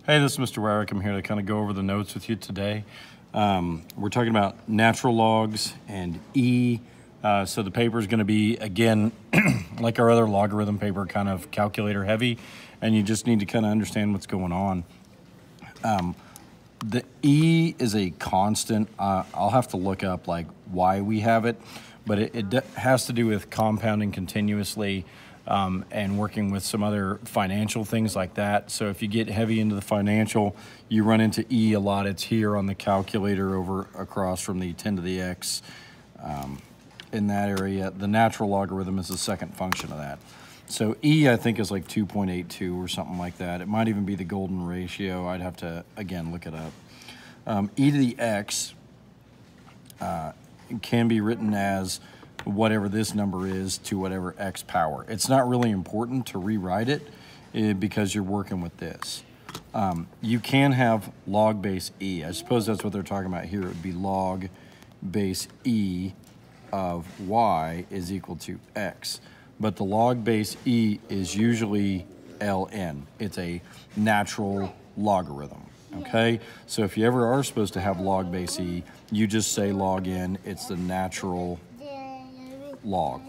Hey, this is Mr. Warwick. I'm here to kind of go over the notes with you today. We're talking about natural logs and E. So the paper is going to be, again, like our other logarithm paper, kind of calculator heavy, and you just need to kind of understand what's going on. The E is a constant. I'll have to look up like why we have it, but it has to do with compounding continuously and working with some other financial things like that. So if you get heavy into the financial, you run into E a lot. It's here on the calculator over across from the 10 to the X in that area. The natural logarithm is the second function of that. So E, I think, is like 2.82 or something like that. It might even be the golden ratio. I'd have to, again, look it up. E to the X can be written as whatever this number is to whatever X power. It's not really important to rewrite it because you're working with this. You can have log base E. I suppose that's what they're talking about here. It would be log base E of Y is equal to X. But the log base E is usually ln. It's a natural logarithm, okay? So if you ever are supposed to have log base E, you just say log n. It's the natural log,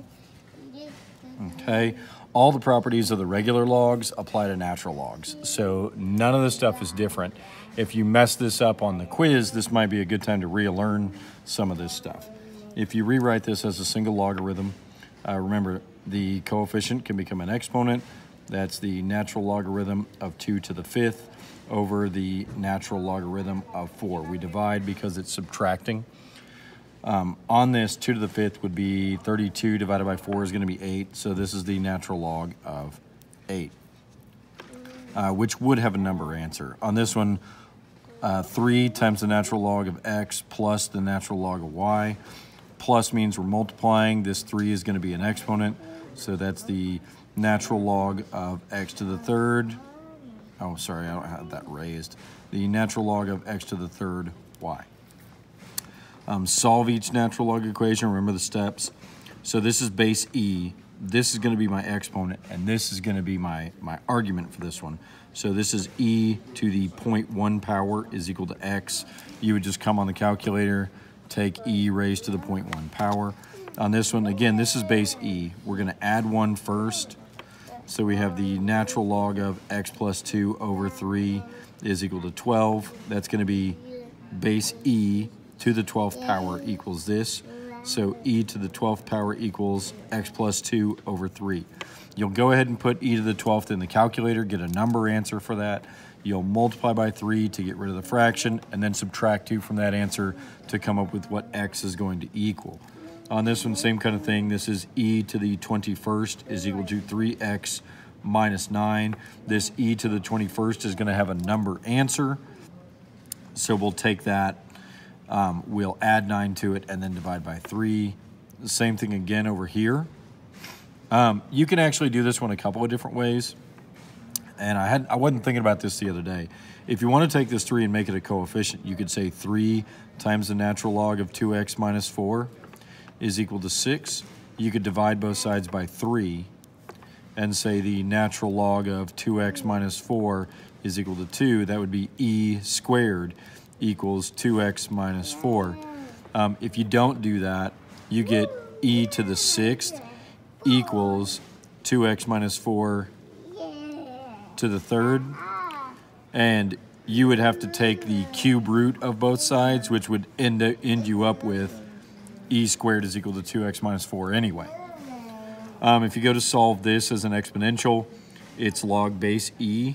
okay? All the properties of the regular logs apply to natural logs. So none of this stuff is different. If you mess this up on the quiz, this might be a good time to relearn some of this stuff. If you rewrite this as a single logarithm, remember, the coefficient can become an exponent. That's the natural logarithm of 2 to the 5th over the natural logarithm of 4. We divide because it's subtracting. On this, 2 to the 5th would be 32 divided by 4 is going to be 8. So this is the natural log of 8, which would have a number answer. On this one, 3 times the natural log of x plus the natural log of y. Plus means we're multiplying. This 3 is going to be an exponent. So that's the natural log of x to the third. Oh, sorry, I don't have that raised. The natural log of x to the third y. Solve each natural log equation. Remember the steps. So this is base E. This is going to be my exponent, and this is going to be my argument for this one. So this is E to the 0.1 power is equal to x. You would just come on the calculator, take E raised to the 0.1 power. On this one, again, this is base E. We're going to add 1 first. So we have the natural log of x plus 2 over 3 is equal to 12. That's going to be base E to the 12th power equals this. So E to the 12th power equals x plus 2 over 3. You'll go ahead and put E to the 12th in the calculator, get a number answer for that. You'll multiply by 3 to get rid of the fraction, and then subtract 2 from that answer to come up with what x is going to equal. On this one, same kind of thing. This is E to the 21st is equal to 3x minus 9. This E to the 21st is going to have a number answer. So we'll take that. We'll add 9 to it and then divide by 3. The same thing again over here. You can actually do this one a couple of different ways. And I wasn't thinking about this the other day. If you want to take this 3 and make it a coefficient, you could say 3 times the natural log of 2x minus 4 is equal to 6. You could divide both sides by 3 and say the natural log of 2x minus 4 is equal to 2. That would be E squared equals 2x minus 4. If you don't do that, you get E to the 6th equals 2x minus 4 to the third. And you would have to take the cube root of both sides, which would end you up with E squared is equal to 2x minus 4 anyway. If you go to solve this as an exponential, it's log base E,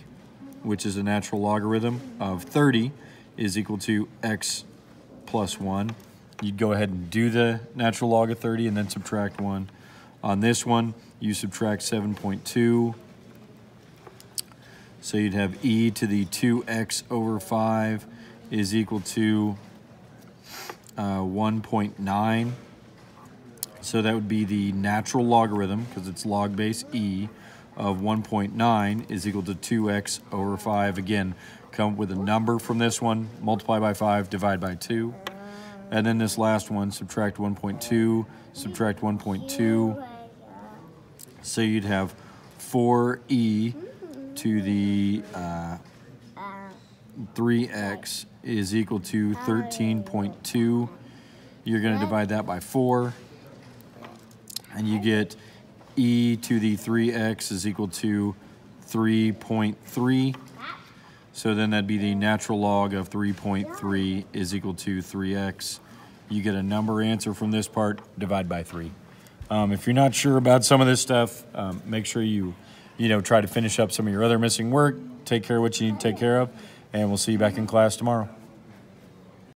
which is a natural logarithm of 30, is equal to x plus 1. You'd go ahead and do the natural log of 30 and then subtract 1. On this one, you subtract 7.2. So you'd have E to the 2x over 5 is equal to 1.9. So that would be the natural logarithm, because it's log base E, of 1.9 is equal to 2x over 5. Again, come up with a number from this one, multiply by 5, divide by 2. And then this last one, subtract 1.2, subtract 1.2. So you'd have 4e to the 3x is equal to 13.2. You're going to divide that by 4, and you get e to the 3x is equal to 3.3. So then that'd be the natural log of 3.3 is equal to 3x. You get a number answer from this part, divide by 3. If you're not sure about some of this stuff, make sure you try to finish up some of your other missing work, take care of what you need to take care of, and we'll see you back in class tomorrow.